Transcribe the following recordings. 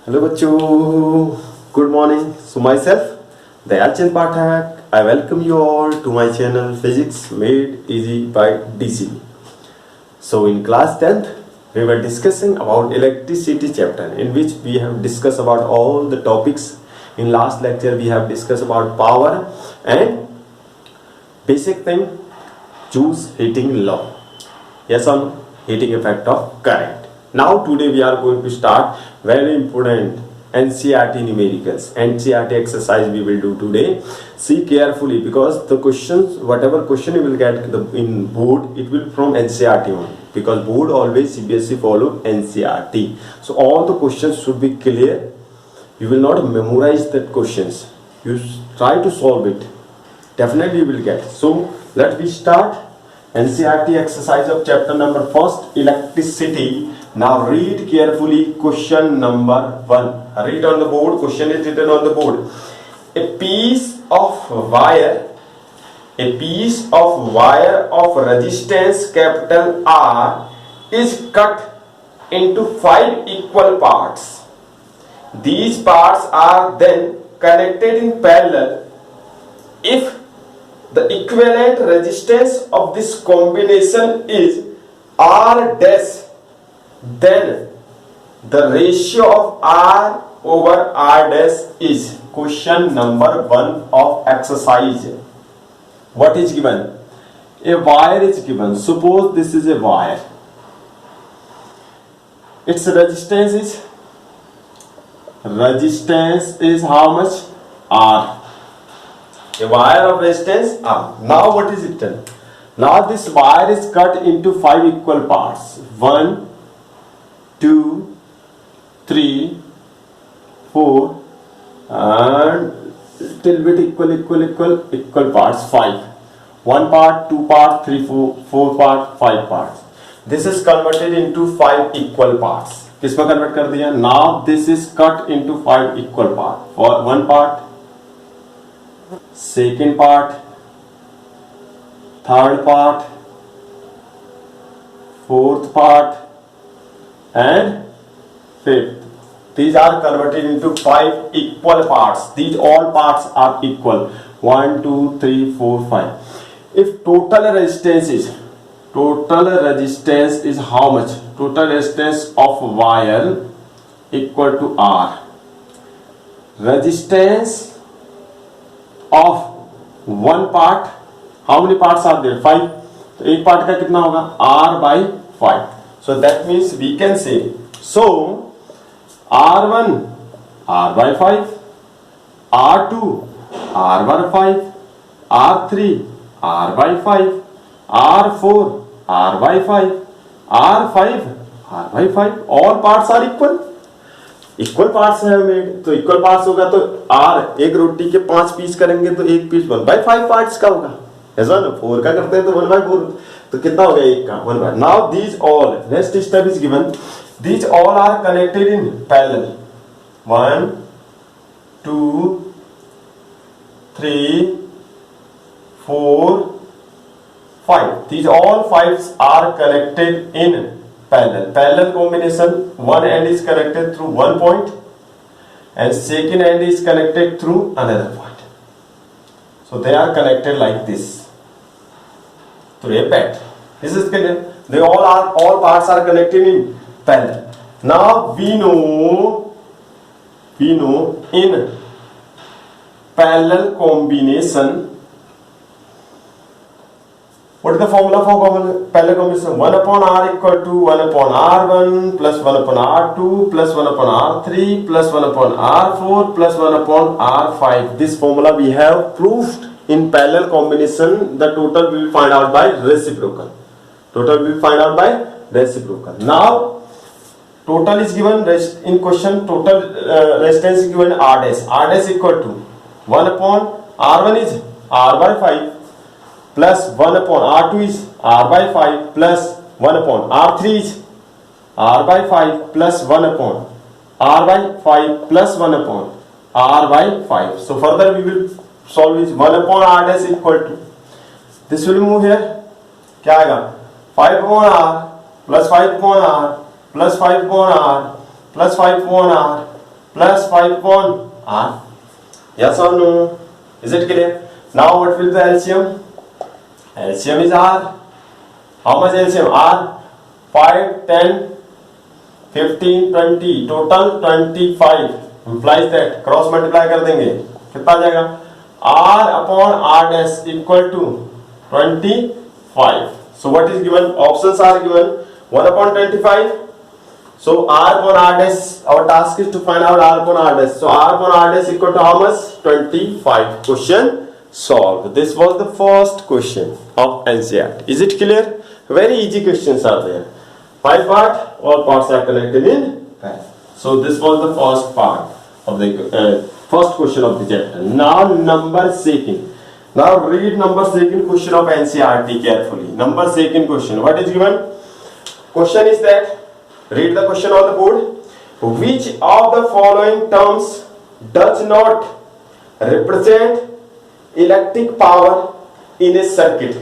Hello बच्चों, good morning. So my self Dayal Chand Pathak. I welcome you all to my channel Physics Made Easy by DCB. So in class 10th, we were discussing about electricity chapter in which we have discussed about all the topics. In last lecture, we have discussed about power and basic thing, choose heating law. Yes or no? Heating effect of current. Now today we are going to start very important NCERT numericals. NCERT exercise we will do today. See carefully because the questions, whatever question you will get in board, it will from NCERT only. Because board always CBSE follow NCERT. So all the questions should be clear. You will not memorize that questions. You try to solve it. Definitely you will get. So let me start. NCERT exercise of chapter number 1st, electricity. Now read carefully question number 1. Read on the board. Question is written on the board. A piece of wire of resistance capital R is cut into 5 equal parts. These parts are then connected in parallel. If the equivalent resistance of this combination is R dash, then the ratio of R over R dash is. Question number 1 of exercise. What is given? A wire is given. Suppose this is a wire. Its resistance is how much? R. A wire of resistance R. Now what is it done? Now this wire is cut into 5 equal parts. 1, 2, 3, 4 and little bit equal parts 5. 1 part, 2 part, 3, 4 part, 5 parts. This is converted into 5 equal parts. किसमें convert कर दिया? Now this is cut into 5 equal parts. For 1 part, second part, third part, fourth part and fifth. These are converted into 5 equal parts. These all parts are equal. 1, 2, 3, 4, 5. If total resistance is how much? Total resistance of wire equal to R. Resistance of one part, how many parts are there? 5. तो एक part का कितना होगा? R by 5. So that means we can say, so R1 R by 5, R2 R by 5, R3 R by 5, R4 R by 5, R5 R by 5. All parts are equal. Equal parts है made, तो equal parts होगा तो are, एक रोटी के 5 piece करेंगे तो एक piece 1/5 parts का होगा. ऐसा ना 4 का करते हैं तो 1/4, तो कितना हो गया? एक का 1/. Now these all, next step is given. These all are connected in parallel. 1, 2, 3, 4, 5. These all 5 are connected in parallel combination. One end is connected through one point and second end is connected through another point. So they are connected like this through a pad. This is clear. All parts are connected in parallel. Now we know in parallel combination, what is the formula for parallel combination? 1 upon R equal to 1 upon R1 plus 1 upon R2 plus 1 upon R3 plus 1 upon R4 plus 1 upon R5. This formula we have proved in parallel combination. The total we will find out by reciprocal. Now total is given in question. Total resistance is given R dash. R dash equal to 1 upon R1 is R by 5. Plus 1 upon R2 is R by 5 plus 1 upon R3 is R by 5 plus 1 upon R by 5 plus 1 upon R by 5. So further we will solve is 1 upon R dash equal to, this will move here, क्या आएगा? 5 upon R plus 5 upon R plus 5 upon R plus 5 upon R plus 5 upon R. Yes or no? Is it clear? Now what will be the LCM? LCM is R. How much LCM? R. 5, 10, 15, 20. Total 25. Implies that cross multiply कर देंगे कितना आ जाएगा? R upon R dash equal to 25. So what is given? Options are given 1 upon 25. So R upon R dash, our task is to find out R upon R dash. So R upon R dash equal to how much? 25. Question solved. This was the first question of NCERT. Is it clear? Very easy questions are there. 5 part, all parts are connected in pair. So this was the first part of the first question of the chapter. Now number second. Now read number second question of NCERT carefully. Number second question. What is given? Question is that, read the question on the board. Which of the following terms does not represent electric power in a circuit?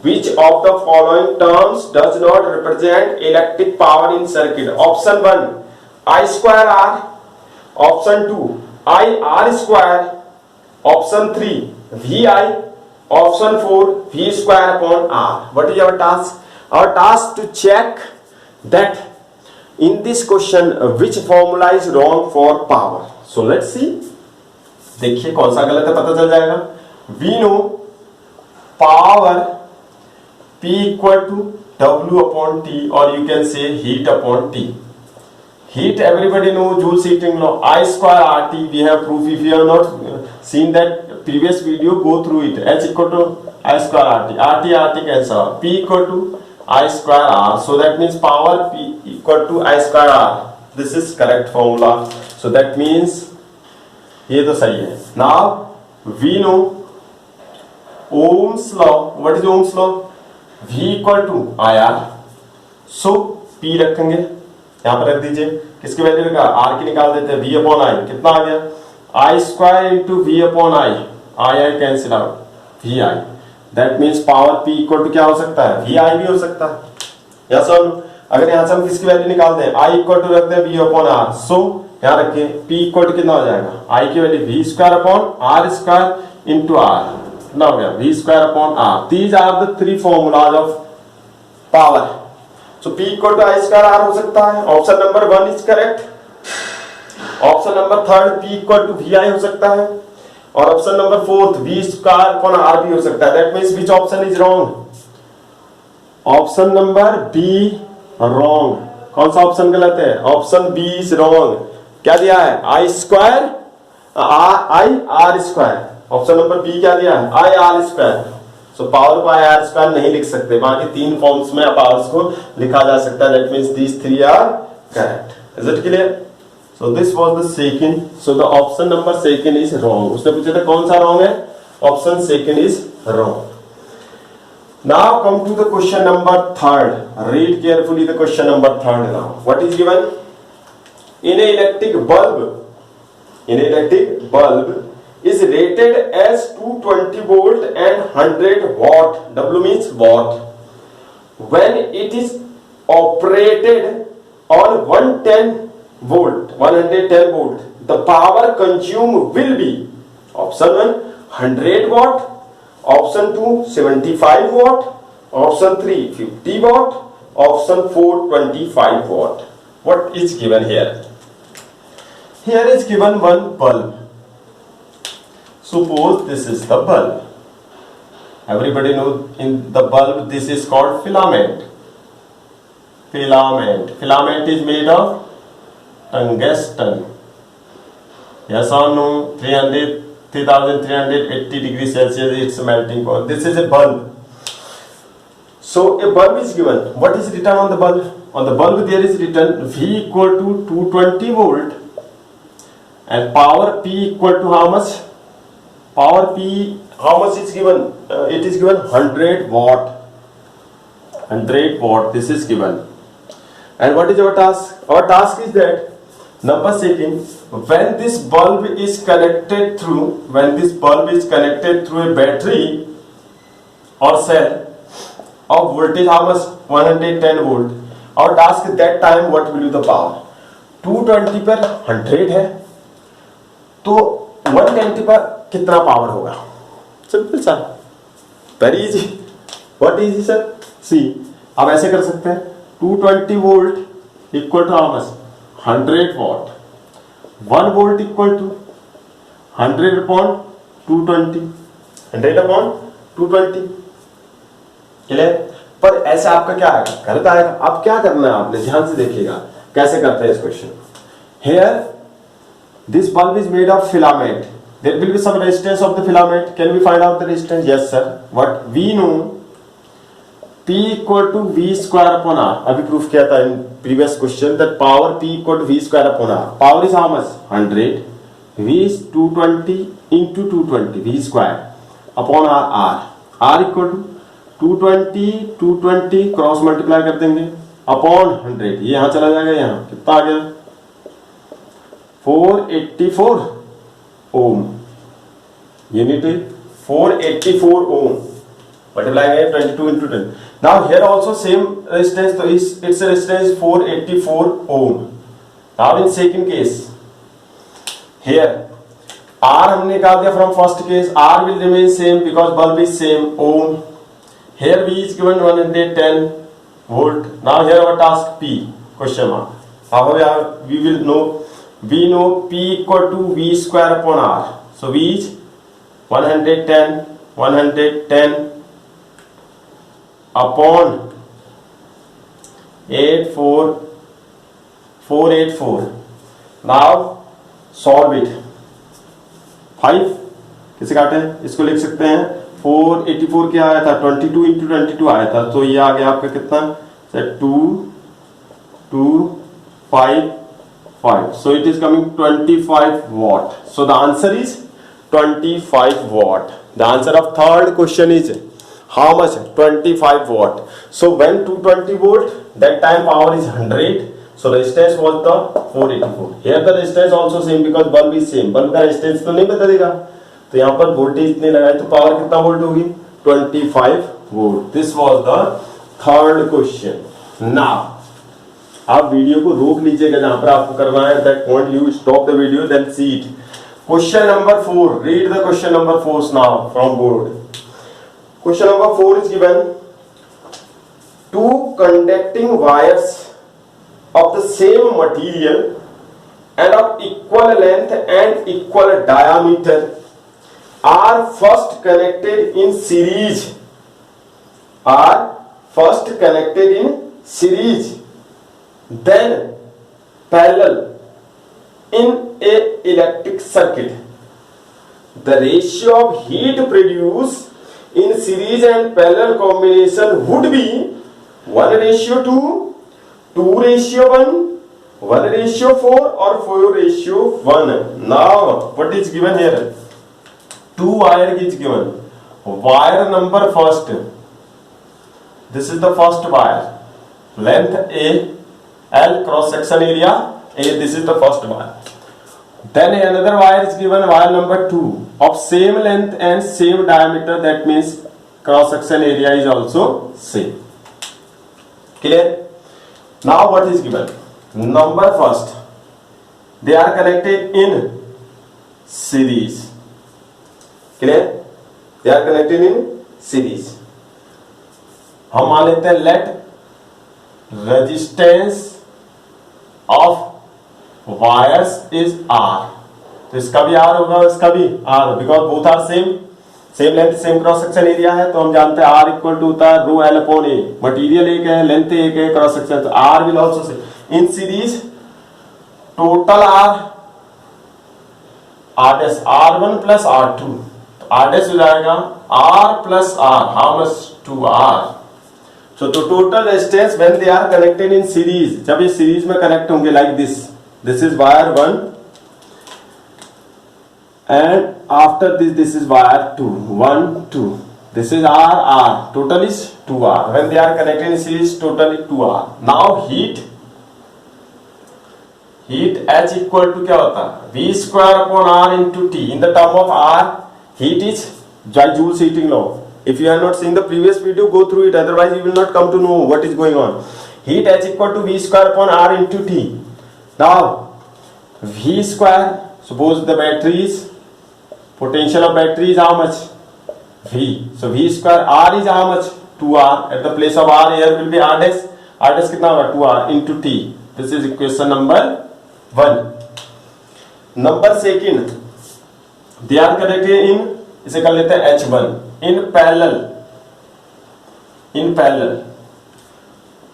Which of the following terms does not represent electric power in circuit? Option 1, I square R. Option 2, I R square. Option 3, VI. Option 4, V square upon R. What is our task? Our task to check that in this question which formula is wrong for power. So let's see. देखिए कौन सा गलत है पता चल जाएगा. We know power P equal to W upon T, or you can say heat upon T. Heat, everybody know Joule's heating law. I square RT, we have proof. If you have not seen that previous video, go through it. H equal to I square RT. RT cancel. P equal to I square R. So that means power P equal to I square R. This is correct formula. So that means ये तो सही है. Now we know Ohm's law. What is Ohm's law? V equal to IR. So P रखेंगे, यहाँ पर रख दीजिए. किसकी वैल्यू रखा? R की निकाल देते हैं. V अपॉन I कितना आ गया? I square into V upon I cancel out. VI. That means power P equal to क्या हो सकता है? VI भी हो सकता है. यस और नो? अगर यहाँ से हम किसकी वैल्यू निकाल दें, I इक्वल टू रखते हैं V अपॉन R. सो यहाँ रखिए P इक्वल टू कितना हो जाएगा? I की value V square upon R square into R. कितना हो गया? V square upon R. These are the three formulas of power. So P equal to I square R हो सकता है. Option number 1 is correct. Option number 3 P equal to VI हो सकता है. और option number 4 V square upon R भी हो सकता है. That means which option is wrong? Option number B wrong. कौन सा ऑप्शन गलत है? Option B is wrong. क्या दिया है? I स्क्वायर I R स्क्वायर. ऑप्शन नंबर बी क्या दिया है? I R square. So power को आई आर स्क्वायर नहीं लिख सकते. बाकी तीन फॉर्म्स में पावर्स को लिखा जा सकता है. That means these three are correct. Is it clear? So this was the second. So the option number second is wrong. उसने पूछा था कौन सा रॉन्ग है? Option second is wrong. Now come to the question number third. Read carefully the question number third. Now what is given? In a electric bulb is rated as 220 volt and 100 watt. W means watt. When it is operated on 110 volt, the power consumed will be option 1 100 watt, option 2 75 watt, option 3 50 watt, option 4 25 watt. What is given here? Here is given one bulb. Suppose this is the bulb. Everybody knows in the bulb this is called filament. Filament is made of tungsten. Yes or no? 3380 degrees Celsius its melting point. This is a bulb. So a bulb is given. What is written on the bulb? On the bulb there is written V equal to 220 volt and power P equal to how much? Power P, how much is given? It is given 100 watt. 100 watt. This is given. And what is our task? Our task is that number second, when this bulb is connected through a battery or cell of voltage how much? 110 volt. Our task at that time, what will be the power? 220 पर 100 है, तो 120 पर कितना power होगा? Simple सा, very easy. What easy sir? See, आप ऐसे कर सकते हैं, 220 volt equal to how much? 100 watt. 1 volt equal to 100 upon 220, 100 upon 220। Clear? पर ऐसे आपका क्या आएगा? गलत आएगा। अब क्या करना है आपने, ध्यान से देखिएगा कैसे करते हैं इस question. Here this bulb is made of filament, there will be some resistance of the filament, can we find out the resistance? Yes sir, what we know, P equal to V square upon R. अभी proof किया था in previous question that power P equal to V square upon R. Power is how much? 100, V is 220 into 220, V square upon R, R equal to 220 cross multiply कर देंगे upon 100, ये यहां चला जाएगा, यहां कितना आ गया? 484 ओम। यूनिट 484 ओम मल्टीप्लाई है 22 into 10। Now here also same resistance, तो it's resistance 484 ohm. Now in second case, here R हमने निकाल दिया from first case, R will remain same because bulb is same, ohm. Here V is given 110 volt. Now here our task P, question mark. Now we will know, we know P equal to V square upon R. So V is 110 upon 484. Now solve it. 5 किसे काटे? इसको लिख सकते हैं 484 क्या आया था? 22 into 22 आया था, तो ये आ गया आपका कितना? 2255, so it is coming 25 watt. So the answer is 25 watt. The answer of third question is how much? 25 watt. So when 220 volt, that time power is 100. So resistance was the 484. Here the resistance also same because bulb is same. bulb का resistance तो नहीं बदलेगा, तो यहाँ पर voltage इतने लगाए तो पावर कितना वोल्ट होगी? 25 volt. This was the third question. Now आप वीडियो को रोक लीजिएगा जहां पर आपको करना है, that point you stop the video then see it. Question number 4, read the question number 4 now from board. Question number 4 is given, two conducting wires of the same material and of equal length and equal diameter are first connected in series, then parallel in a electric circuit. The ratio of heat produced in series and parallel combination would be 1:2, 2:1, 1:4 or 4:1. Now what is given here? 2 wire is given. Wire number first, this is the first wire, length A, L, cross section area A, this is the first wire. Then another wire is given, wire number 2 of same length and same diameter, that means cross section area is also same. Clear? Now what is given? Number first, they are connected in series. Clear? They are connected in series. हम मान लेते हैं let resistance of wires is R. तो इसका भी R होगा, इसका भी R, because both are same length, same cross section area है, तो हम जानते हैं R इक्वल टू होता है रो L अपॉन A। मटीरियल एक है, लेंथ एक है, क्रॉस सेक्शन, तो R will also same in series। Total R1 plus R2, तो R डैश हो जाएगा R plus R, how much? 2R। So the total resistance when they are connected in series, जब ये series में connect होंगे like this is wire 1 and after this is wire 2, 1 2, this is R, total is 2R. When they are connected in series, total is 2R. Now heat H equal to क्या होता है? V square upon R into T. In the term of R, heat is Joule's heating law. If you have not seen the previous video, go through it, otherwise you will not come to know what is going on. Heat H equal to V square upon R into T. Now V square, suppose the battery is, potential of battery is how much? V. So V square R is how much? 2R. At the place of R, here will be R dash. R dash कितना होगा? 2R into T. This is equation number 1. Number second, they are connected in, इसे कर लेते हैं H1 in parallel. In parallel.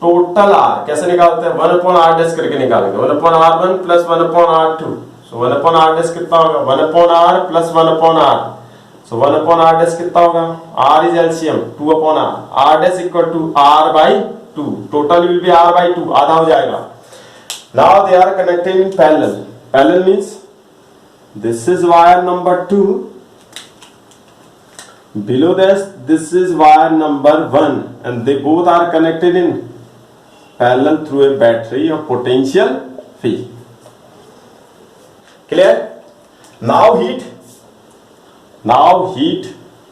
Total R कैसे निकालते हैं? 1 upon R dash करके निकालेंगे. 1 upon R1 plus 1 upon R2. So 1 upon R dash कितना होगा? 1 upon R plus 1 upon R. So 1 upon R dash कितना होगा? R is LCM 2 upon R. R dash equal to R by 2. Total will be R by 2. आधा हो जाएगा. Now they are connected in parallel. Parallel means this is wire number 2. Below this is wire number 1, and they both are connected in parallel through a battery of potential V. Clear? Now heat.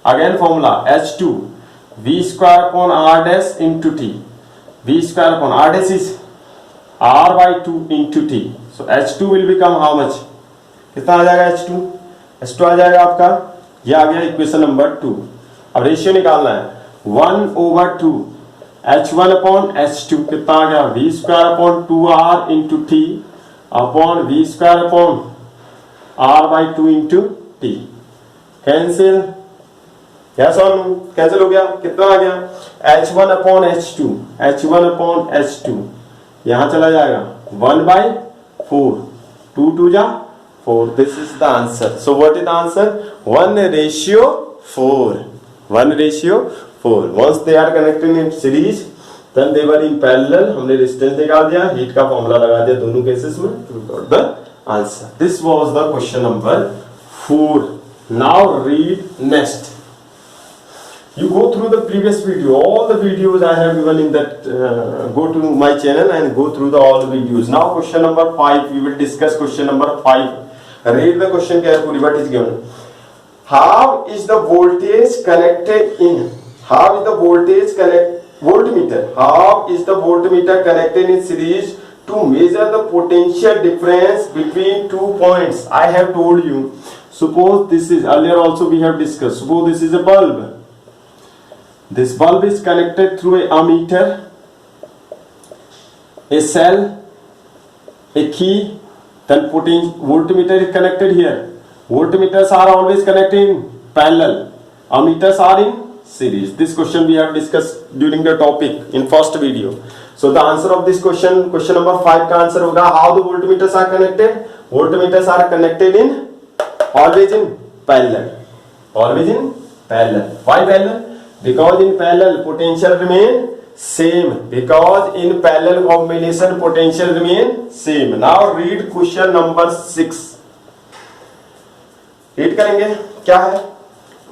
Again formula H2 V square upon R dash into T. V square upon R dash is R by 2 into T. So H2 will become how much? कितना आ जाएगा H2? H2 आ जाएगा आपका, ये आ गया equation number 2. अब ratio निकालना है 1/2 H1 upon H2 कितना आ गया? V square upon 2R into T upon V square upon R by 2 into T. Cancel, yes और नो? कैंसिल हो गया. कितना आ गया? H1 upon H2, H1 upon H2 यहां चला जाएगा 1/4. 2 2 जा 4. This is the answer. So what is the answer? 1:4. 1:4. Once they are connected in series, then they were in parallel. हमने रेजिस्टेंस निकाल दिया, हीट का फॉर्मूला लगा दिया दोनों केसेस में. We got the answer. This was the question number 4. Now read next. You go through the previous video. All the videos I have given in that. Go to my channel and go through all the videos. Now question number 5. We will discuss question number 5. Read the question carefully. What is given? How is the voltage connected in? How is the voltmeter? How is the voltmeter connected in series to measure the potential difference between 2 points? I have told you. Suppose this is, earlier also we have discussed. Suppose this is a bulb. This bulb is connected through a ammeter, a cell, a key. Then voltmeter is connected here. Voltmeters are always connected in parallel. Ammeters are in series. This question we have discussed during the topic in first video. So the answer of this question number 5 का answer होगा how the voltmeters are connected. Voltmeters are connected in always in parallel. Always in parallel. Why parallel? Because in parallel potential remain same. Because in parallel combination potential remain same. Now read question number 6. read करेंगे. क्या है?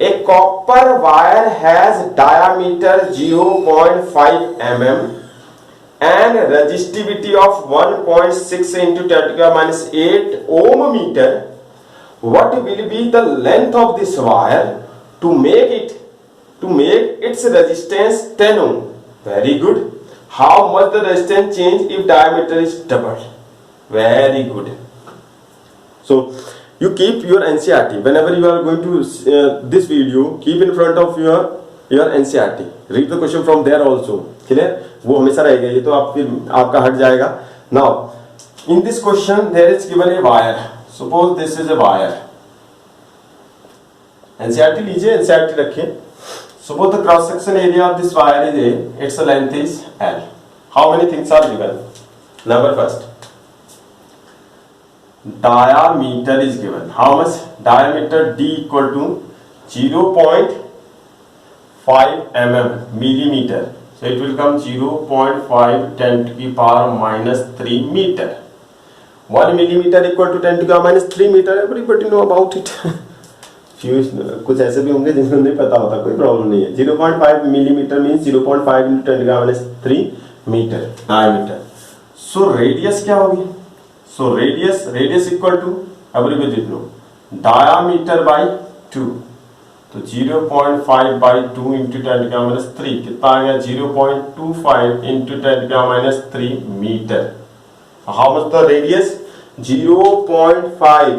A copper wire has diameter 0.5 mm and resistivity of 1.6 into 10 to the minus 8 ohm meter. What will be the length of this wire to make its resistance 10 ohm? Very good. How much the resistance change if diameter is doubled? Very good. So you keep your NCERT whenever you are going to this video. Keep in front of your NCERT. Read the question from there also. Clear? वो हमेशा रहेगा, ये तो आपका हट जाएगा. Now in this question there is given a wire. Suppose this is a wire. NCERT लीजिए, NCERT रखिए. Suppose the cross section area of this wire is A. Its length is L. How many things are given? Number first, diameter is given. How much? Diameter D equal to 0.5 mm millimeter. So it will come 0.5 10 to the power minus 3 meter. 1 millimeter equal to 10 to the minus 3 meter. Everybody know about it. कुछ ऐसे भी होंगे जिनको नहीं पता होता, कोई problem नहीं है. 0.5 millimeter means 0.5 into 10 to the minus 3 meter diameter. So radius क्या होगी? So radius equal to, everybody know, diameter by 2. तो 0.5 by 2 into 10 to the minus 3 कितना आ गया? 0.25 into 10 to the minus 3 meter. How much the radius 0.5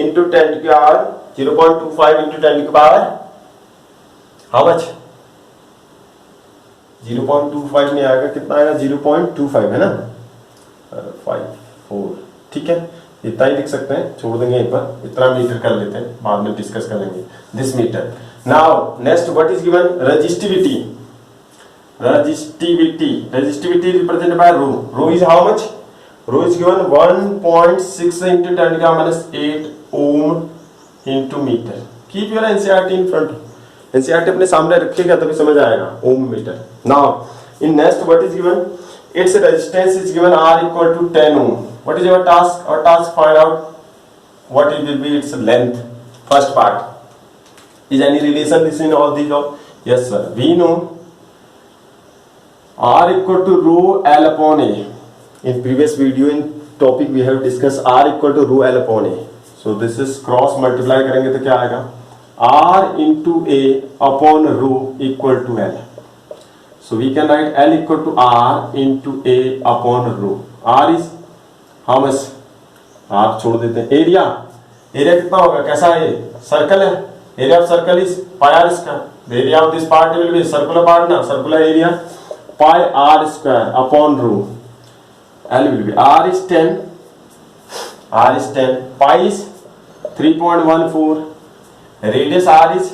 into 10 की power 0.25 into 10 की power how much 0.25 नहीं आएगा, कितना आएगा 0.25 है ना 5 4 ठीक है, इतना ही लिख सकते हैं, छोड़ देंगे यहीं पर, इतना मीटर कर लेते हैं, बाद में डिस्कस करेंगे this meter. Now next what is given resistivity represented by rho, rho is how much, rho is given 1.6 into 10 का -8 ohm into meter. Keep your NCERT in front, NCERT अपने सामने रखिएगा तभी समझ आएगा ohm meter. Now in next what is given, its resistance is given R equal to 10 ohm. What is your task? Our task find out what it will be its length. First part. Is any relation between all these? Yes sir. We know R equal to rho L upon A. In previous video in topic we have discussed R equal to rho L upon A. So this is cross multiply करेंगे तो क्या आएगा? R into A upon rho equal to L. So we can write L equal to R into A upon rho. R is how much? R छोड़ देते हैं, area, area कितना होगा, कैसा है ये सर्कल है, area of circle is pi r square, the area of this part will be circular part ना, circular area pi r square upon rho, L will be R is 10, pi is 3.14, radius R is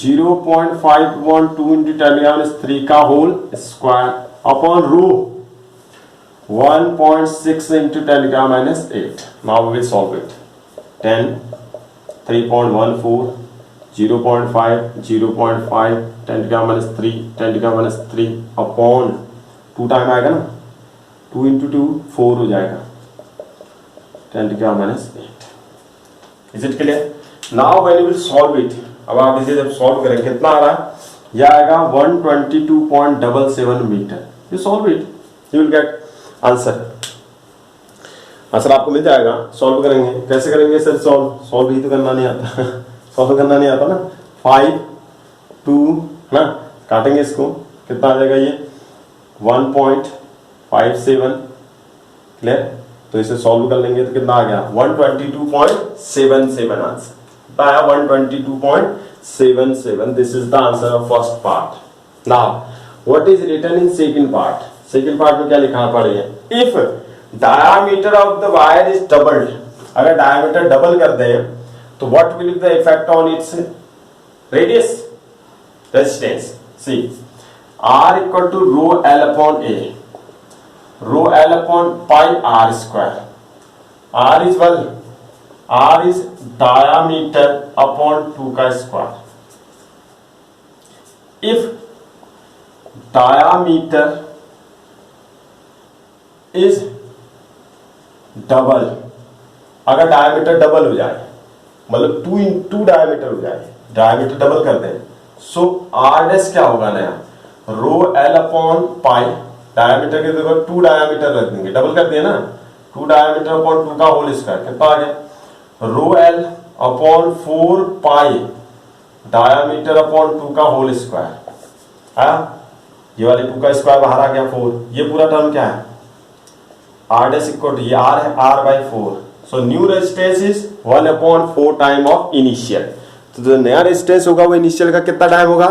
0.512 into 10⁻³ का whole square upon rho 1.6 into 10⁻⁸. Now we will solve it. 10, 3.14, 0.5, 0.5, 10⁻³ 10⁻³ upon 2 time आएगा ना, 2 into 2 4 हो जाएगा 10⁻⁸. Is it clear? Now when you will solve it, अब आप इसे जब solve करेंगे कितना आ रहा है, यह आएगा 122.77 metre. You solve it, you will get answer, answer आपको मिल जाएगा। सॉल्व करेंगे, कैसे करेंगे सर सॉल्व ही तो करना नहीं आता सॉल्व करना नहीं आता ना, 5 2 ना, काटेंगे इसको, कितना आ जाएगा ये 1.57, क्लियर, तो इसे सॉल्व कर लेंगे तो कितना आ गया 122.77 answer, 122.77. This is the answer of first part. Now, what is written in second part? Second part में क्या लिखा पड़े हैं? If diameter of the wire is doubled, अगर diameter double कर दें, तो what will be the effect on its radius? Resistance. See, R equal to rho L upon A. Rho L upon pi R square. R is well. R is diameter upon 2 का square. If diameter is double, अगर diameter double हो जाए, मतलब 2 into diameter हो जाए, diameter double कर दें, so R dash क्या होगा नया, रो L upon pi, diameter के जगह 2 diameter रख देंगे, डबल कर दिया ना, 2 diameter upon 2 का होल स्क्वायर, कितना आ गया रो L अपॉन 4 पाई डायमीटर अपॉन 2 का होल स्क्वायर, ये वाले 2 का स्क्वायर बाहर आ गया 4, ये पूरा टर्म क्या है R डैश इक्वल टू, ये R है R by 4, so new resistance is 1/4 time of initial, तो जो नया रेजिस्टेंस होगा वो इनिशियल का कितना टाइम होगा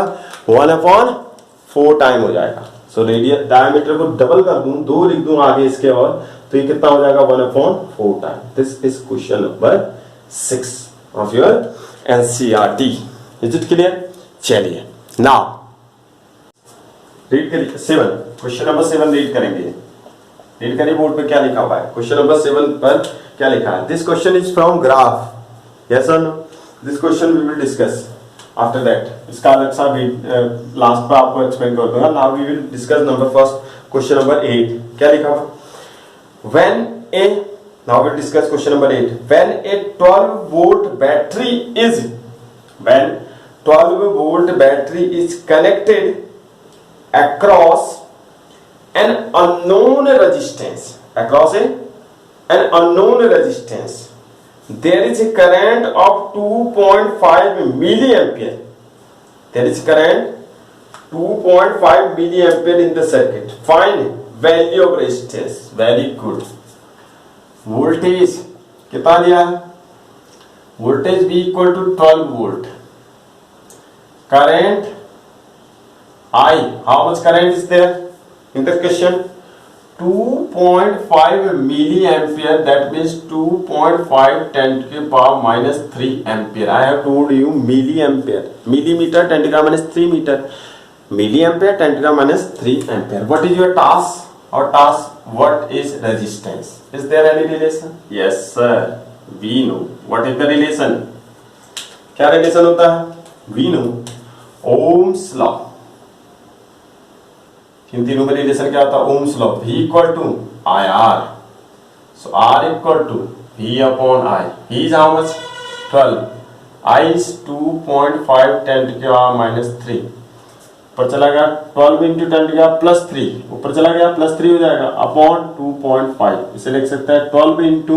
1/4 टाइम हो जाएगा। सो रेडियस डायमीटर को डबल कर दूं, 2 लिख दूं आगे इसके, और तो ये कितना हो जाएगा 1/4 time. This is question number 6 of your NCERT. Is it clear? चलिए now रीड करिए 7, क्वेश्चन नंबर 7 रीड करेंगे, रीड करिए बोर्ड पे क्या लिखा हुआ है। क्वेश्चन नंबर 7 पर क्या लिखा है, this question is from graph, yes और no, this question we will discuss after that, इसका अलग सा लास्ट पर आपको एक्सप्लेन कर दूंगा। Now we will discuss number first question number 8, क्या लिखा हुआ, when a, now we'll discuss question number 8. When a 12-volt battery is connected across an unknown resistance, there is a current of 2.5 milliampere. There is current 2.5 milliampere in the circuit. Find value of resistance. Very good. Voltage कितना दिया है, voltage V equal to 12 volt, current I, how much current is there in the question? 2.5 milliampere, that means 2.5 10 to the power minus 3 ampere. I have told you milliampere, millimeter 10 to the power minus 3 meter, milliampere 10 to the power minus 3 ampere. What is your task? Our task, what is resistance? Is there any relation? Yes sir, we know. What is the relation? क्या relation होता है? We know Ohm's law. इन तीनों में relation क्या होता है? Ohm's law. V equal to IR. So R equal to V upon I. V is how much? 12. I is 2.5 10 to the power minus 3. ऊपर चला गया 12 into 10 to the power plus 3. ऊपर चला गया plus 3 हो जाएगा अपॉन 2.5. इसे लिख सकते हैं 12 into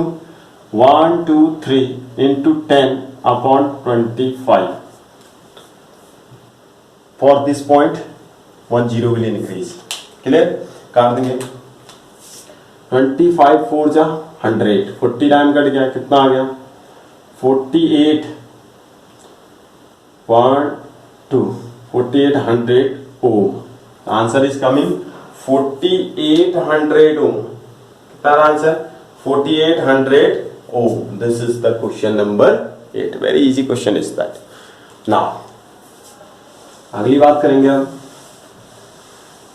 1 2 3 into 10 upon 25. For this point 1 0 will increase. Clear? काट देंगे 25 4 जा 100, 40 टाइम कट गया, कितना आ गया 48 1 2 4800 ohm. Answer is coming 4800 ohm. कितना answer 4800 ohm. This is the question number 8. Very easy question is that. Now अगली बात करेंगे हम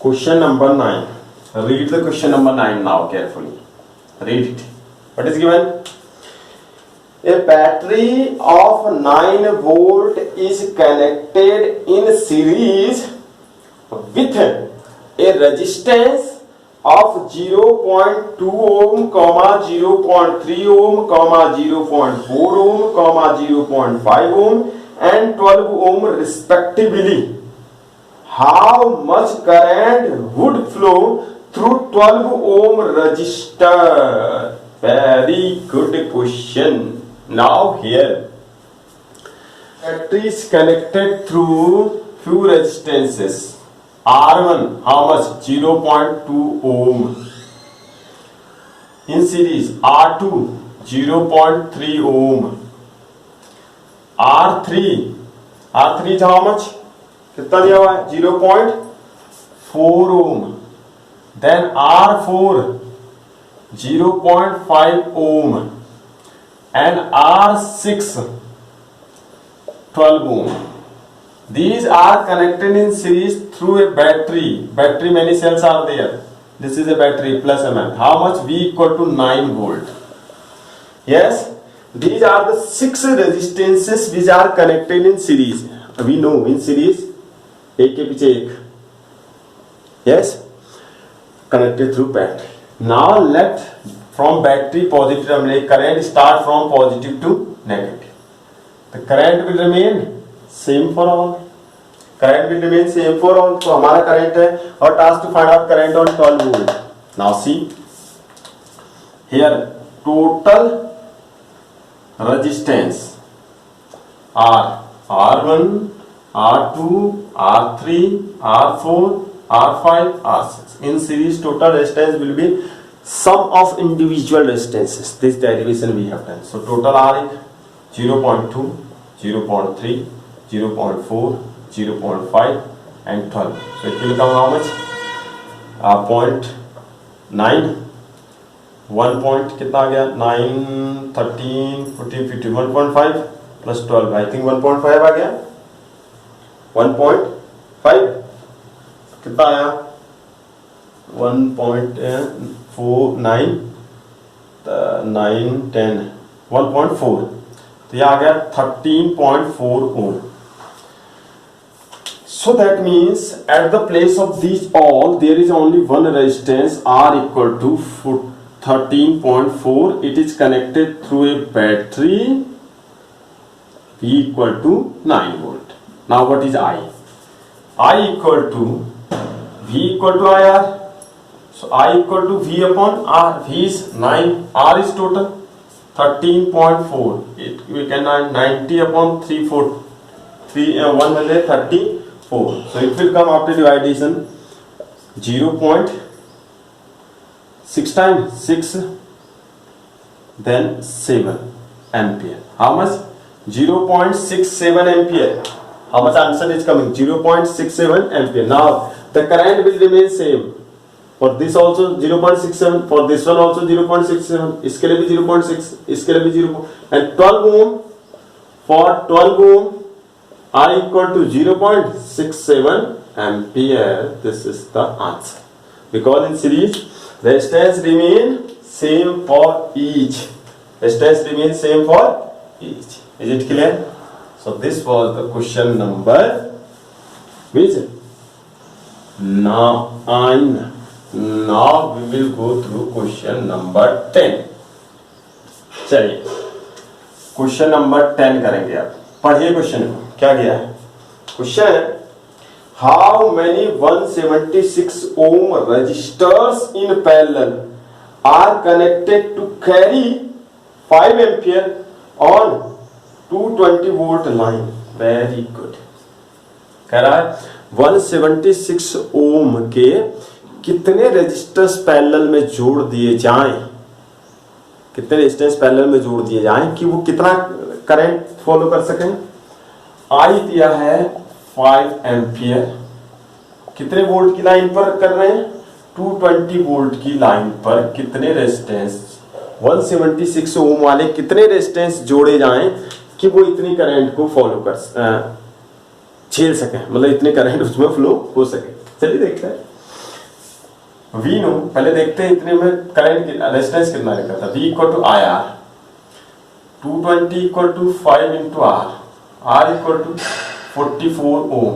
question number 9. Read the question number 9 now carefully. Read it. What is given? A battery of 9 volt is connected in series with a resistance of 0.2 ohm, 0.3 ohm, 0.4 ohm, 0.5 ohm and 12 ohm respectively. How much current would flow through 12 ohm resistor? Very good question. Now here battery is connected through few resistances. R1 how much? 0.2 ohm. In series R2 0.3 ohm. R3 is how much? कितना दिया हुआ है? 0.4 ohm. Then R4 0.5 ohm and R6 12 ohm. These are connected in series through a battery. Battery, many cells are there. This is a battery plus MM. How much? V equal to 9 volt. Yes, these are the 6 resistances which are connected in series. We know in series एक के पीछे एक. Yes, connected through battery. Now let from battery positive terminal current start from positive to negative. The current will remain same for all. Current will remain same for all. तो हमारा current है और task to find out current on 12 volt. Now see here total resistance R1, R2, R3, R4, R5, R6. In series total resistance will be sum of individual resistances. This derivation we have done. So total R is 0.2, 0.3, 0.4, 0.5 and 12. So it will come how much? 0.9. 1 point कितना आ गया? 9, 13, 14, 15, 1.5 plus 12. I think 1.5 आ गया. 1.5 कितना आया? 1.49 9 10 1.4. तो ये आ गया 13.4 ohm. So that means at the place of these all there is only one resistance R equal to 13.4. It is connected through a battery V equal to 9 volt. Now what is I? I equal to V equal to IR. So I equal to V upon R. V is 9. R is total 13.4. We can 90 upon 134. So it will come after division 0.6 times 6 then 7 ampere. How much? 0.67 ampere. How much answer is coming? 0.67 ampere. Now the current will remain same. For this also 0.67, for this one also 0.67, इसके लिए भी 0.6, इसके लिए भी 0, and 12 ohm, for 12 ohm I equal to 0.67 ampere. This is the answer. Because in series, resistance remain same for each. Resistance remains same for each. Is it clear? So this was the question number which 9. Now we will go through question number 10. चलिए question number 10 करेंगे आप. पढ़िए question को. क्या गया है question है, how many 176 ohm resistors in parallel are connected to carry 5 ampere on 220 volt line. Very good. कह रहा है 176 ओम के कितने रेजिस्टर्स पैरेलल में जोड़ दिए जाएं, कितने रेजिस्टेंस पैरेलल में जोड़ दिए जाएं कि वो कितना करंट फॉलो कर सकें. आई दिया है 5 एम्पियर. कितने वोल्ट की लाइन पर कर रहे हैं? 220 वोल्ट की लाइन पर कितने रेजिस्टेंस 176 ओम वाले कितने रेजिस्टेंस जोड़े जाएं कि वो इतनी करंट को फॉलो कर झेल सके, मतलब इतने करंट उसमें फ्लो हो सके. चलिए देखते हैं. वी नो, पहले देखते हैं इतने में करंट रेजिस्टेंस कितना लिखा था. V equal to I R, 220 equal to 5 into R, R equal to 44 ohm.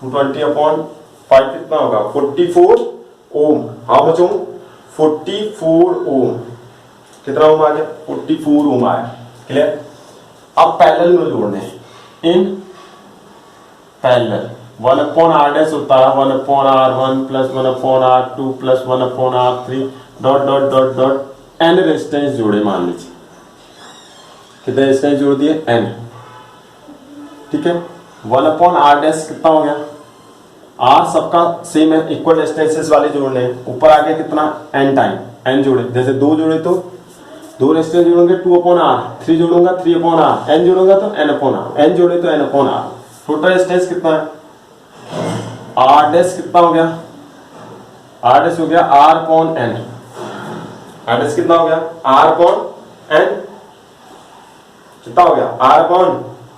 220 upon 5 कितना होगा? 44 ओम. हाउ मच ओम? 44 ओम. कितना ओम आ गया? 44 ओम आया. क्लियर. अब पैरेलल में जोड़ने हैं. In parallel 1 upon R dash होता है 1 upon R 1 plus 1 upon R 2 plus 1 upon R 3 dot dot dot dot N resistance जोड़े. मान लीजिए कितने रेजिस्टेंस जोड़ दिए? एन. ठीक है. 1 अपॉन आर डैश कितना हो गया? आर सबका सेम है, इक्वल रेजिस्टेंसेस वाले जोड़ने हैं. ऊपर आ गया कितना? एन टाइम एन जोड़े. जैसे 2 जोड़े तो 2 रेजिस्टेंस जोड़ेंगे 2 अपॉन आर, 3 जोड़ूंगा 3 अपॉन आर, एन जोड़ूंगा तो एन अपॉन आर, एन जोड़े तो N upon R. Total resistance कितना है? आर डैश कितना हो गया? आर डैश हो गया R upon N. R dash कितना हो गया? R upon N. कितना हो गया? R upon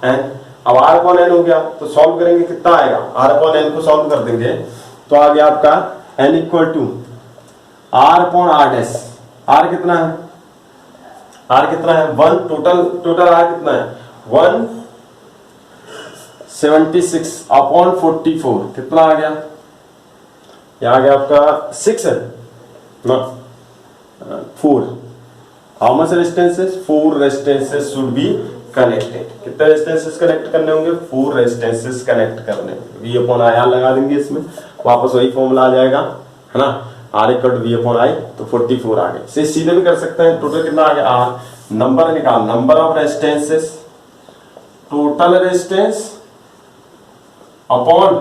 N. अब आर अपॉन एन हो गया तो सॉल्व करेंगे कितना आएगा? आर अपॉन एन को सॉल्व कर देंगे तो आ गया आपका N equal to R upon R dash. R कितना है? आर कितना है? 1. टोटल आर कितना है? 176 अपॉन 44 कितना आ गया? यह आ गया आपका 6 है ना, 4. How much resistances? 4 resistances should be connected. कितने रेजिस्टेंसेस कनेक्ट करने होंगे? 4 रेजिस्टेंसेस कनेक्ट करने होंगे. वी अपॉन आई आर लगा देंगे इसमें, वापस वही फॉर्मूला आ जाएगा, है ना. R equal to V upon I तो 44 आ गए. सीधे भी कर सकते हैं. टोटल कितना आ गया? आर. नंबर निकाल, number of resistances, total resistance upon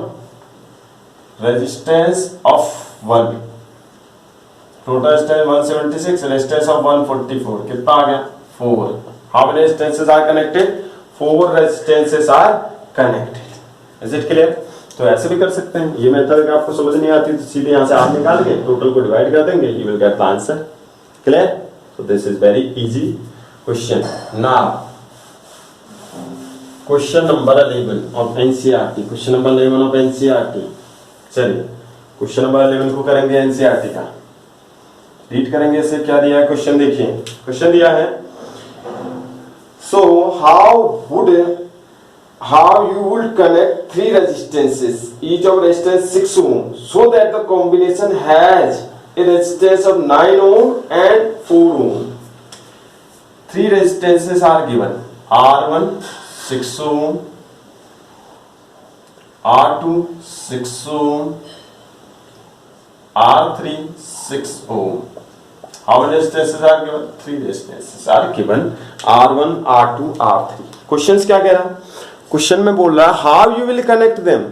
resistance of 1. Total resistance 176, resistance of 144 कितना आ गया? 4. How many resistances are connected? 4 resistances are connected. Is it clear? तो ऐसे भी कर सकते हैं. ये मेथड आपको समझ नहीं आती तो सीधे यहां से आर निकाल के टोटल को डिवाइड कर देंगे, you will get the answer. Clear? So this is very easy question. Now question number 11 of NCERT. Question number 11 of NCERT. चलिए क्वेश्चन नंबर 11 को करेंगे एनसीईआरटी का. रीड करेंगे इसे. क्या दिया है क्वेश्चन? देखिए क्वेश्चन दिया है, सो how you would connect 3 resistances, each of resistance 6 ohm, so that the combination has a resistance of 9 ohm and 4 ohm. 3 resistances are given. R1 6 ohm, R2 6 ohm, R3 6 ohm. How many resistances are given? 3 resistances are given. R1, R2, R3. Question क्या कह रहा है? Question में बोल रहा है how you will connect them.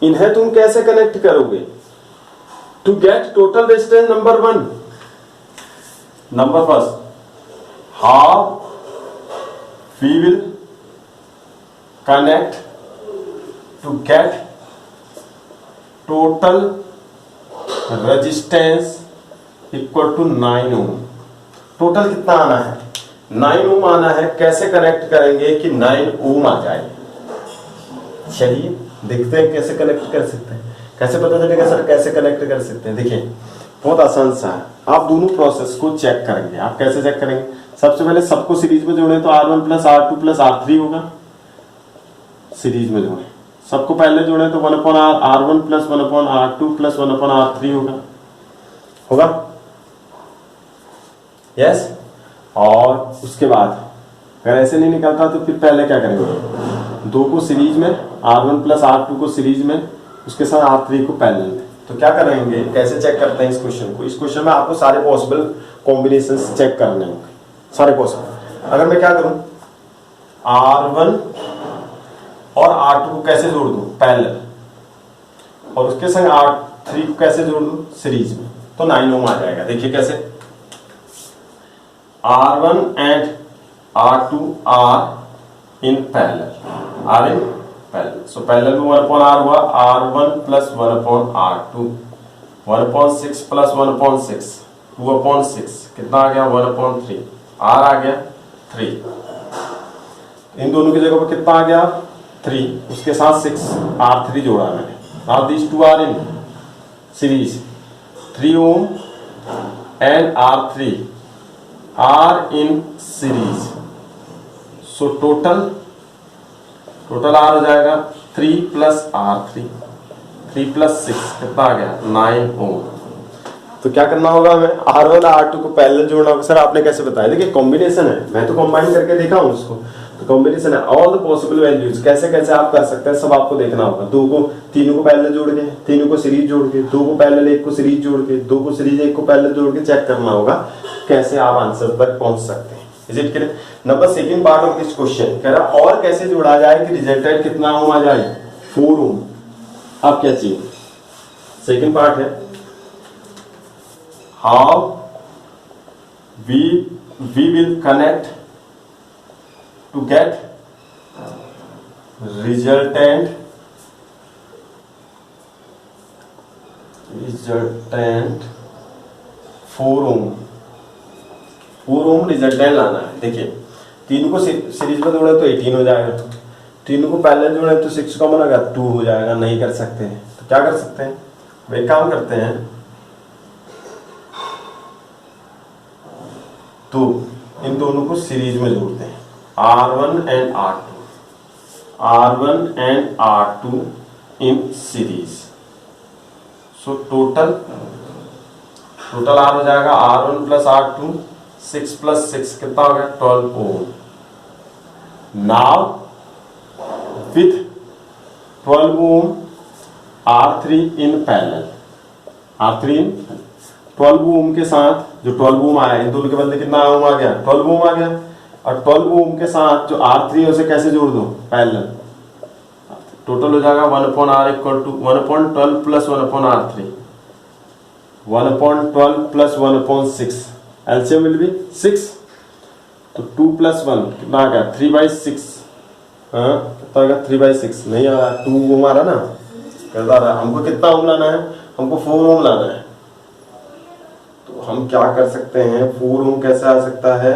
इन्हें तुम कैसे कनेक्ट करोगे? To get total resistance number 1. Number first how we will connect to get total resistance equal to 9 ohm. Total कितना आना है? 9 ओम आना है। कैसे कनेक्ट करेंगे कि 9 ओम आ जाए? चलिए देखते हैं कैसे कनेक्ट कर सकते हैं। कैसे पता चलेगा सर कैसे कनेक्ट कर सकते हैं? देखिए बहुत आसान सा है। आप दोनों प्रोसेस को चेक करेंगे। आप कैसे चेक करेंगे? सबसे पहले सबको सीरीज में जोड़े तो R1 plus R2 plus R3 होगा। सीरीज में जोड़े सबको पहले जोड़े तो 1/R1 plus 1/R2 plus 1/R3 होगा। यस। और उसके बाद अगर ऐसे नहीं निकलता तो फिर पहले क्या करेंगे? 2 को सीरीज में, R1 प्लस R2 को सीरीज में, उसके साथ R3 को पैरेलल में। तो क्या करेंगे? कैसे चेक करते हैं इस क्वेश्चन को? इस क्वेश्चन में आपको सारे पॉसिबल कॉम्बिनेशंस चेक करने होंगे, सारे पॉसिबल। अगर मैं क्या करूं, R1 और R2 को कैसे जोड़ दूं? पैरेलल। और उसके संग R3 को कैसे जोड़ दूं? सीरीज में। तो 9 ओम आ जाएगा। देखिए कैसे, R1 and R2 are in parallel, so parallel में 1/R हुआ, R1 प्लस 1/R2, 1/6 प्लस 1/6, 2/6 कितना आ गया? 1/3, R आ गया 3। इन दोनों की जगह पर कितना आ गया? 3, उसके साथ 6, R3 जोड़ा मैंने। Now these two are in series, 3 ohm and R3 are in series, so total R हो जाएगा 3 प्लस R3, 3 प्लस 6 कितना आ गया? 9 ओम। तो क्या करना होगा हमें? R1 R2 को पैरेलल जोड़ना होगा। सर आपने कैसे बताया? देखिए कॉम्बिनेशन है, मैं तो कंबाइन करके देखा हूं उसको। तो कॉम्बिनेशन है, ऑल द पॉसिबल वैल्यूज कैसे कैसे आप कर सकते हैं सब आपको देखना होगा। 3 को पैरेलल जोड़ के, 3 को सीरीज जोड़ के, 2 को पैरेलल, 1 को सीरीज जोड़ के, 2 को सीरीज 1 को पैरेलल जोड़ के चेक करना होगा कैसे आप आंसर तक पहुंच सकते हैं। Is it clear? Number second part of this question कह रहा और कैसे जोड़ा जाए कि रिजल्टेंट कितना ओम आ जाए? 4 ओम। आप क्या चाहिए? सेकंड पार्ट है, how we will connect to get resultant 4 ohm. 4 ohm resultant लाना है। देखिए 3 को सीरीज में जोड़े तो 18 हो जाएगा, 3 को पैरेलल जोड़े तो 6 कॉमन होगा 2 हो जाएगा। नहीं कर सकते हैं तो क्या कर सकते हैं? वे काम करते हैं, तो इन दोनों को सीरीज में जोड़ते हैं, R1 and R2 in series, so total R हो जाएगा R1 प्लस R2, 6 प्लस 6 कितना हो गया? 12 ohm. Now with 12 ohm R3 in parallel, R3 in 12 ohm के साथ जो 12 ओम आया, इन दोनों के बदले कितना ओम आ गया? 12 ओम आ गया। और 12 ओम के साथ जो R3 है उसे कैसे जोड़ दो? पैरेलल। टोटल हो जाएगा 1/R equal to 1/12 plus 1/R3, 1/12 plus 1/6, LCM will be 6, तो 2 प्लस 1 कितना आ गया? 3/6। हाँ कितना आ गया? 3/6 नहीं आ रहा, 2 ओम आ रहा ना, करता रहा। हमको कितना ओम लाना है? हमको 4 ओम लाना है। तो हम क्या कर सकते हैं? 4 ओम कैसे आ सकता है?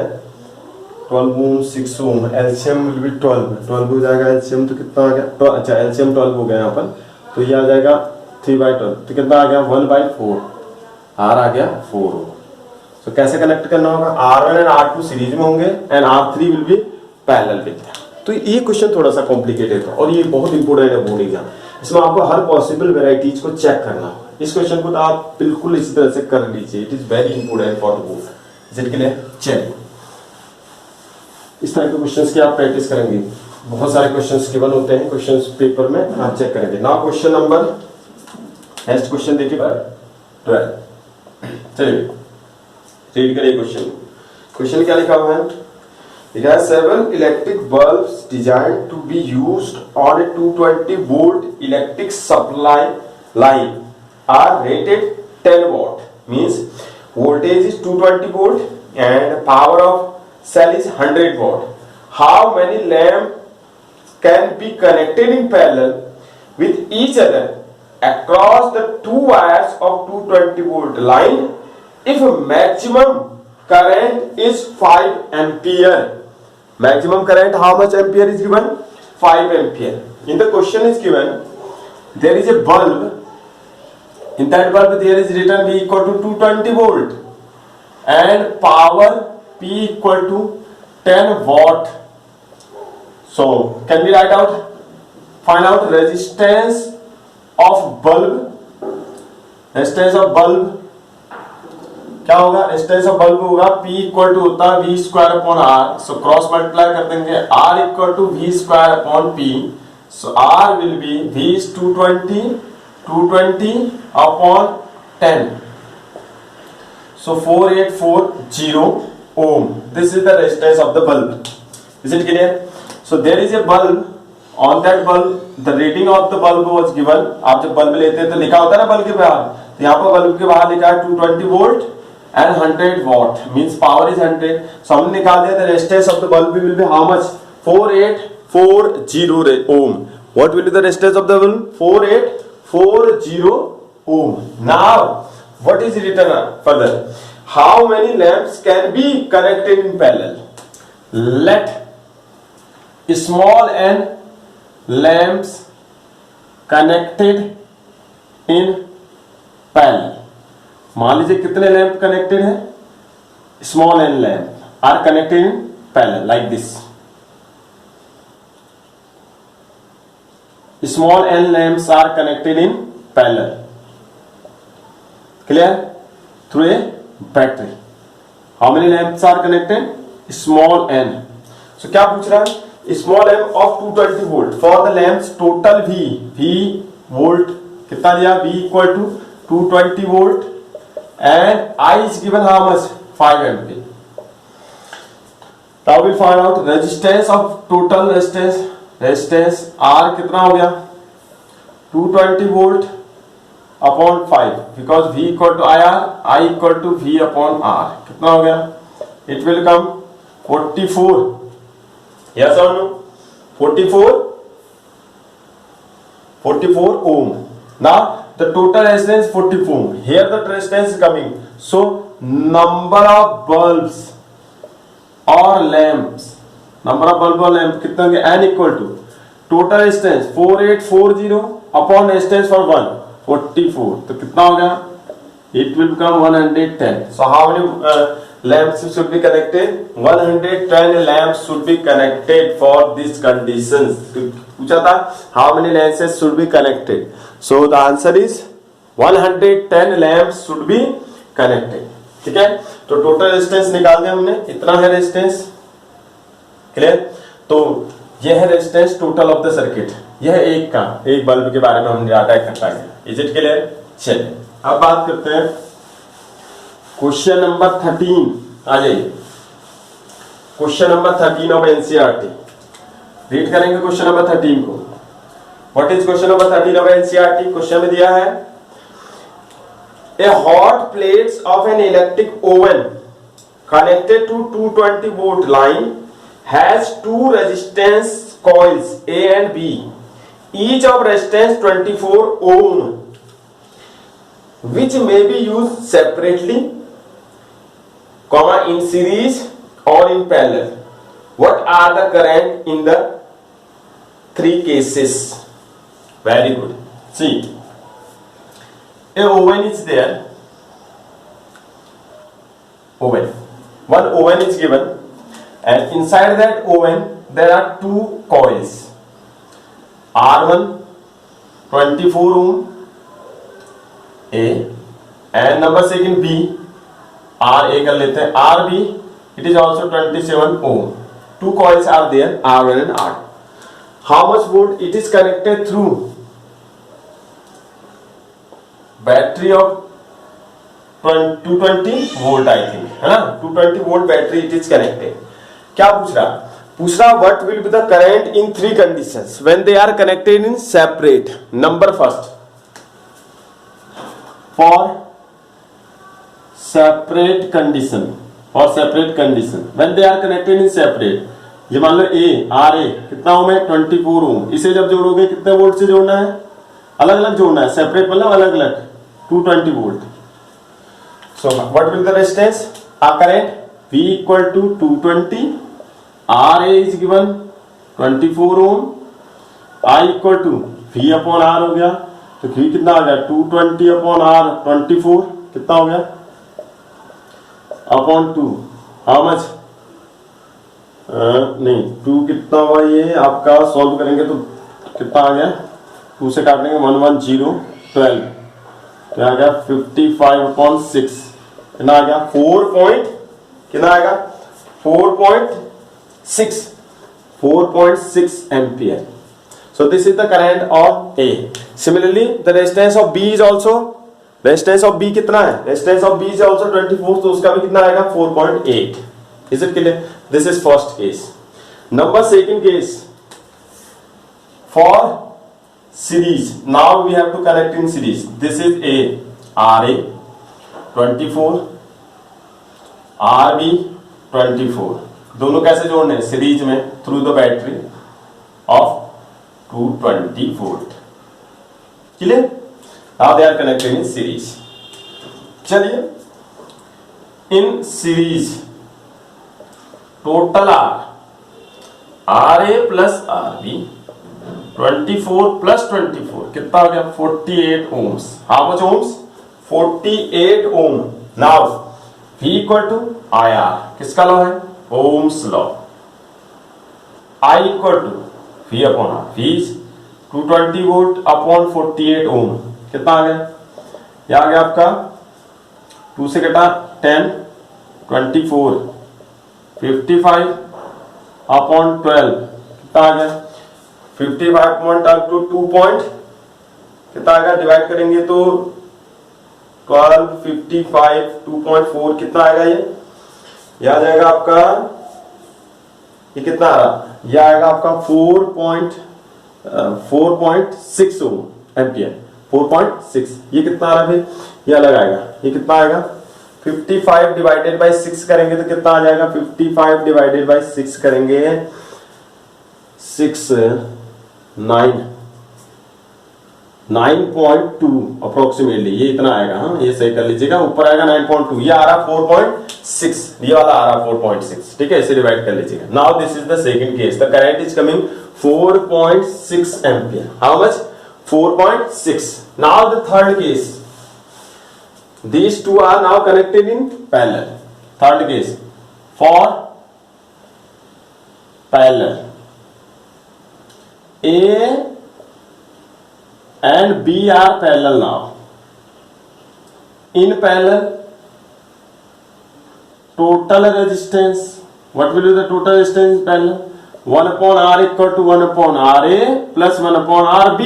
12 ओम 6 ओम, एलसीएम विल बी 12 हो जाएगा। एलसीएम तो कितना आ गया? अच्छा एलसीएम 12 हो गया यहाँ पर, तो ये आ जाएगा 3/12, तो कितना आ गया? 1/4, आर आ गया 4 ओम। तो कैसे कनेक्ट करना होगा? R1 एंड R2 सीरीज में होंगे and R3 will be parallel with that. तो ये क्वेश्चन थोड़ा सा कॉम्प्लिकेटेड है और ये बहुत इंपॉर्टेंट है बोर्ड एग्जाम। इसमें आपको हर पॉसिबल वेराइटीज को चेक करना है। इस क्वेश्चन को तो आप बिल्कुल इसी तरह से कर लीजिए, it is very important for the board. Is it clear? चलिए इस तरह के क्वेश्चंस की आप प्रैक्टिस करेंगे। बहुत सारे क्वेश्चंस गिवन होते हैं क्वेश्चंस पेपर में, आप चेक करेंगे। Now question number, next question देखिए 12। चलिए रीड करिए क्वेश्चन। क्वेश्चन क्या लिखा हुआ है? लिखा है 7 electric bulbs designed to be used on a 220 volt electric supply line are rated 10 watt, means voltage is 220 volt and power of cell is 100 watt. How many lamps can be connected in parallel with each other across the two wires of 220 volt line if maximum current is 5 ampere? Maximum current, how much ampere is given? 5 ampere. In the question is given, there is a bulb. In that bulb there is written V equal to 220 volt and power P equal to 10 watt. So can we write out, find out resistance of bulb. Resistance of bulb क्या होगा? Resistance of bulb होगा P equal to होता है V square upon R. So cross multiply कर देंगे, R equal to V square upon P. So R will be V is 220 upon 10. So 4840 ohm. This is the resistance of the bulb. Is it clear? So there is a bulb. On that bulb, the rating of the bulb was given. आप जब bulb लेते हैं तो लिखा होता है ना bulb के बाहर, तो यहाँ पर बल्ब के बाहर लिखा है 220 volt and 100 watt, means power is 100. So हमने निकाल दिया, the resistance of the bulb will be how much? 4840 ohm. What will be the resistance of the bulb? 4840 ohm. Now what is written further? How many lamps can be connected in parallel? Let small n lamps connected in parallel. मान लीजिए कितने lamp connected है? Small n lamp are connected in parallel like this. Small n lamps are connected in parallel. Clear? Through a battery. How many lamps are connected? Small n. So क्या पूछ रहा है? Small n of 220 volt for the lamps total V volt कितना दिया? V equal to 220 volt and I is given how much? 5 ampere. Now we find out resistance of total resistance. Resistance R कितना हो गया? 220 volt upon 5 because V equal to IR, I equal to V upon R. कितना हो गया? It will come 44. Yes or no? 44 ohm. Now the total resistance 44 ohm. Here the resistance is coming. So number of bulbs or lamps, number of bulb or lamp कितना होगा? N equal to total resistance 4840 upon resistance for 1 44. तो कितना होगा? It will become 110. So how many lamps should be connected? 110 lamps should be connected for this conditions. पूछा था how many lamps should be connected. So the answer is 110 lamps should be connected. ठीक है? तो total resistance निकाल दिया हमने, इतना है रेजिस्टेंस. क्लियर? तो यह है resistance total of the circuit. यह एक बल्ब के बारे में हमने डाटा इकट्ठा किया. Is it clear? चलिए अब बात करते हैं क्वेश्चन नंबर 13. आ जाइए question number 13 of NCERT. Read करेंगे क्वेश्चन नंबर 13 को. What is question number 13 of NCERT? Question में दिया है a hot plates of an electric oven connected to 220 volt line has two resistance coils A and B, each of resistance 24 ohm, which may be used separately, in series or in parallel. What are the current in the three cases? Very good. See, a oven is there. Oven. One oven is given, and inside that oven there are two coils. R1 24 ohm A and number second B. RA कर लेते हैं. RB it is also 27 ohm. Two coils are there, R1 and R2. How much volt it is connected through? Battery of 220 volt I think है ना. 220 volt battery it is connected. क्या पूछ रहा what will be the current in three conditions when they are connected in separate. Number first, for separate condition और separate condition when they are connected in separate. ये मान लो A R A कितना ओम है 24 ओम, इसे जब जोड़ोगे कितने वोल्ट से जोड़ना है, अलग अलग जोड़ना है, सेपरेट मतलब अलग अलग 220 volt. So what will the resistance, आ current V equal to 220, R A is given 24 ohm, I equal to V upon R हो गया, तो V कितना आ गया 220 अपॉन आर 24 कितना हो गया अपॉन 2, हाउ मच, नहीं 2 कितना हुआ, ये आपका सॉल्व करेंगे तो कितना आ गया, 2 से काटेंगे 110 12, तो आ गया 55 अपॉन 6 कितना आ गया 4 कितना आएगा 4.6 ampere. So this is the current of A. Similarly, the resistance of B is also, resistance of B कितना है, resistance of B is also 24, तो उसका भी कितना आएगा 4.8. Is it clear? This is first case. Number second case for series. Now we have to connect in series. This is A, RA 24, RB 24. दोनों कैसे जोड़ने हैं सीरीज में, through the battery of 220 volt. Clear? Now they are connected in series. चलिए in series total RA plus RB 24 plus 24 कितना हो गया 48 ohms. How much ohms? 48 ohm. Now V equal to IR, किसका लॉ है, ohm's law. I equal to V upon R, V 220 volt upon 48 ohm कितना आ गया, यह आ गया आपका 2 से कटा 10 24 55 अपॉन 12 कितना आ गया 55 अपॉन 12 टू 2 पॉइंट कितना आ गया, डिवाइड करेंगे तो 12 55 2.4 कितना आएगा, ये आ जाएगा आपका, ये कितना आ रहा, ये आएगा आपका 4.6 ओम एम्पियर 4.6, ये कितना आ रहा है, ये अलग आएगा, ये कितना आएगा 55 डिवाइडेड बाई 6 करेंगे तो कितना आ जाएगा 55 डिवाइडेड बाई 6 करेंगे 9.2 अप्रोक्सीमेटली, ये इतना आएगा, हाँ ये सही कर लीजिएगा, ऊपर आएगा 9.2, ये आ रहा 4.6, ये वाला आ रहा 4.6, ठीक है, इसे डिवाइड कर लीजिएगा। Now this is the second case, the current is coming 4.6 ampere, how much 4.6। Now the third case, these two are now connected in parallel. Third case for parallel, A and B are parallel now. In parallel, total resistance, what will be the total resistance in parallel, 1 upon R equal to 1 upon RA plus 1 upon RB,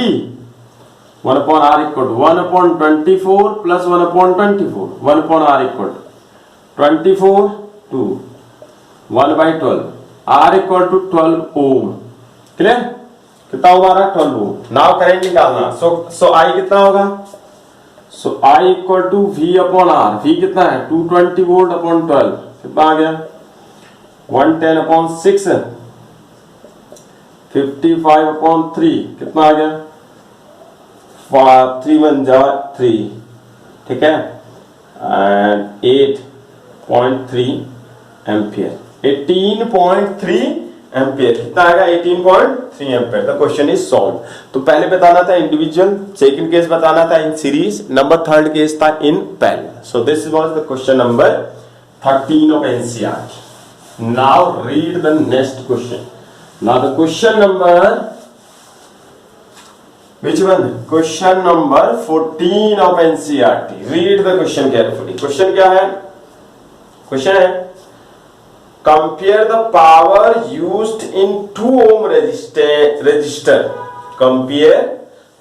1 upon R equal to 1 upon 24 plus 1 upon 24, 1 upon R equal to 24 to 1 by 12, R equal to 12 ohm, clear, कितना हमारा 12 ohm. Now current निकालना, सो I कितना होगा, so I equal to V upon R, V कितना है 220 volt upon 12 कितना आ गया 110 अपॉन 6 55 अपॉन 3 कितना आ गया 3 1 जा 3, ठीक है, एंड 8.3 एम्पियर, 18.3 एम्पियर कितना आएगा 18.3 ampere. The question is solve. तो पहले बताना था इंडिविजुअल, सेकंड केस बताना था in series, number third case था in parallel. So this was the question number 13 of NCERT. Now read the next question. Now the question number which one? Question number 14 of NCERT. Read the question carefully. Question क्या है? Question है, compare the power used in 2 ohm resistor. Compare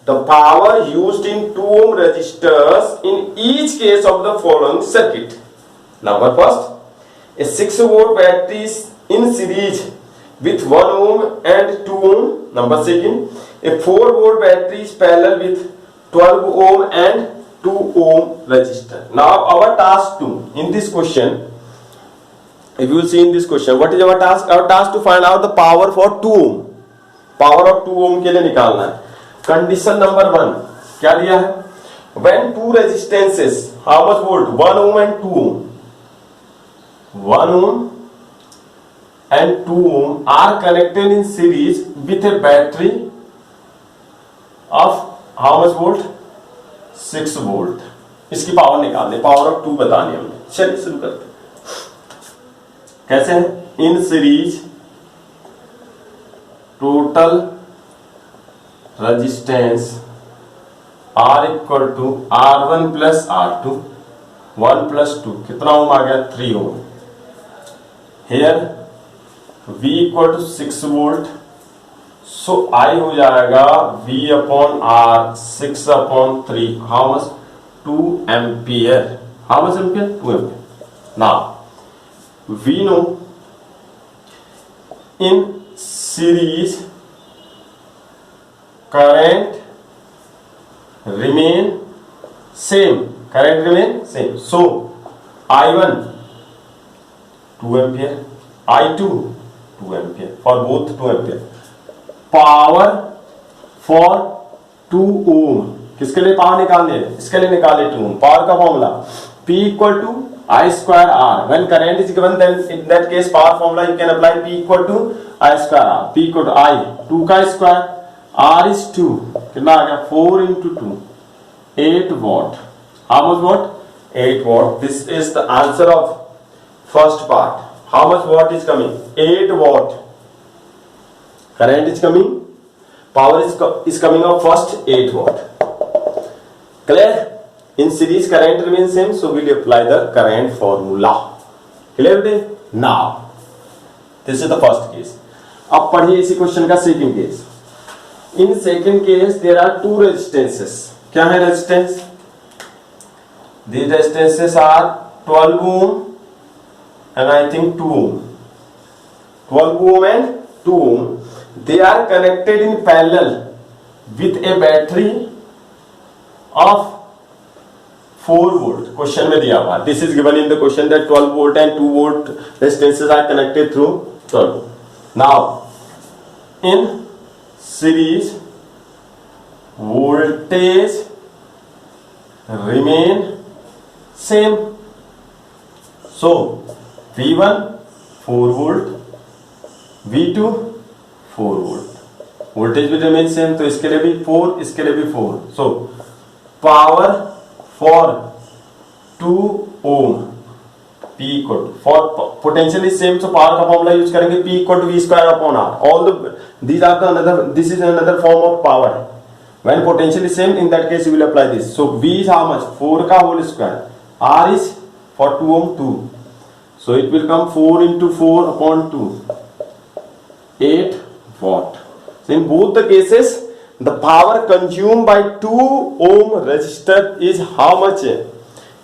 the power used in 2 ohm resistors in each case of the following circuit. Number first, a 6 volt battery is in series with 1 ohm and 2 ohm. Number second, a 4 volt battery is parallel with 12 ohm and 2 ohm resistor. Now our task 2 in this question, if you will see in this question, what is our task? Our task to find out the power for 2 ohm. Power of 2 ओम के लिए निकालना है. Condition number 1 क्या दिया है? When two resistances, how much volt? 1 ohm and 2 ohm. 1 ohm and 2 ohm are connected in series with a battery of how much volt? 6 volt. इसकी power निकालनी, power of 2 बतानी हमने. चलिए शुरू करते हैं. कैसे है? In series total resistance R equal to R1 plus R2, 1 plus 2 कितना ओम आ गया? 3 ohm. Here V equal to 6 volt, so I हो जाएगा V upon R 6 upon 3, how much? 2 ampere. How much ampere? 2 ampere. Now we know in series current remain same. Current remain same. So I1 2 ampere, I2 2 ampere, for both 2 ampere. Power for 2 ohm. किसके लिए power निकालनी है? इसके लिए निकाले 2 ohm. Power का formula P equal to I square R. When current is given, then in that case power formula you can apply P equal to I square R. P equal to I 2 का square, R is 2, कितना आ गया? 4 into 2, 8 watt. How much watt? 8 watt. This is the answer of first part. How much watt is coming? 8 watt. Current is coming. Power is coming of first 8 watt. Clear? In series current remains same, so we'll apply the current formula. Clear today? Now, this is the first case. अब पढ़िए इसी question का second case. In second case there are two resistances. क्या है resistance? These resistances are 12 ohm and I think 2 ohm. 12 ohm and 2 ohm. They are connected in parallel with a battery of 4 volt. Question में दिया हुआ. This is given in the question that 12 volt and 2 volt resistances are connected through 12. Now, in series voltage remain same, so V1 4 volt, V2 4 volt, voltage will remain same, तो इसके लिए भी 4, इसके लिए भी 4. So power for 2 ohm P equal to, for potential is same, so power का formula use करेंगे P equal to V square upon R. All the these are the another, this is another form of power. When potential is same, in that case you will apply this. So V is how much? 4 का whole square. R is for 2 ohm 2. So it will come 4 into 4 upon 2. 8 watt. So in both the cases, the power consumed by 2 ohm resistor is how much?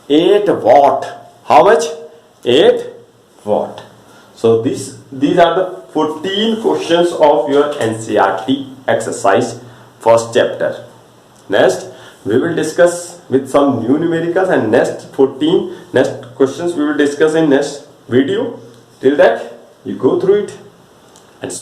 8 watt. How much? 8 watt. So these are the 14 questions of your NCERT exercise first chapter. Next we will discuss with some new numericals, and next questions we will discuss in next video. Till that, you go through it.